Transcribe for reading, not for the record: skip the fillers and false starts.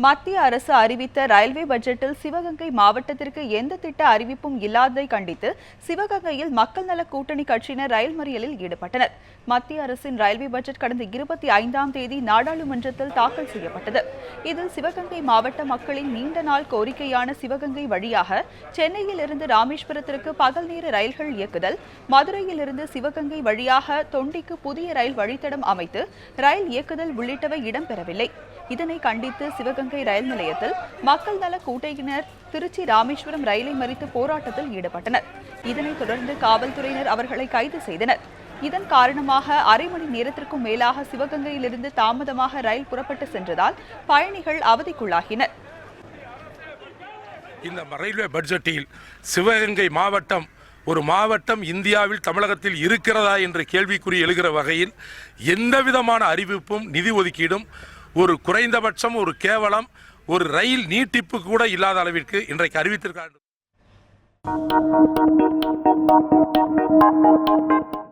மத்திய அரசு அறிவித்த ரயில்வே பட்ஜெட்டில் சிவகங்கை மாவட்டத்திற்கு எந்த திட்ட அறிவிப்பும் இல்லாததை கண்டித்து சிவகங்கையில் மக்கள் நல கூட்டணி கட்சியினர் ரயில் மறியலில் ஈடுபட்டனர். மத்திய அரசின் ரயில்வே பட்ஜெட் கடந்த 25ஆம் தேதி நாடாளுமன்றத்தில் தாக்கல் செய்யப்பட்டது. இதில் சிவகங்கை மாவட்ட மக்களின் நீண்ட நாள் கோரிக்கையான சிவகங்கை வழியாக சென்னையில் இருந்து ராமேஸ்வரத்திற்கு பகல் நேர ரயில்கள் இயக்குதல், மதுரையிலிருந்து சிவகங்கை வழியாக தொண்டிக்கு புதிய ரயில் வழித்தடம் அமைத்து ரயில் இயக்குதல் உள்ளிட்டவை இடம்பெறவில்லை. இதனை கண்டித்து சிவகங்கை ரயில் நிலையத்தில் மக்கள் நல கூட்டணியினர் திருச்சி ராமேஸ்வரம் ரயிலை மறித்து போராட்டத்தில் ஈடுபட்டனர். இதனைத் தொடர்ந்து காவல்துறையினர் அவர்களை கைது செய்தனர். இதன் காரணமாக அரை மணி நேரத்திற்கும் மேலாக சிவகங்கையிலிருந்து தாமதமாக ரயில் புறப்பட்டு சென்றதால் பயணிகள் அவதிக்குள்ளாகினர். இந்த ரயில்வே பட்ஜெட்டில் சிவகங்கை மாவட்டம் ஒரு மாவட்டம் இந்தியாவில் தமிழகத்தில் இருக்கிறதா என்ற கேள்விக்குறி எழுகிற வகையில் எந்தவிதமான அறிவிப்பும் நிதி ஒதுக்கீடும் ஒரு குறைந்தபட்சம் ஒரு கேவலம் ஒரு ரயில் நீட்டிப்பு கூட இல்லாத அளவிற்கு இன்றைக்கு அறிவித்திருக்காங்க.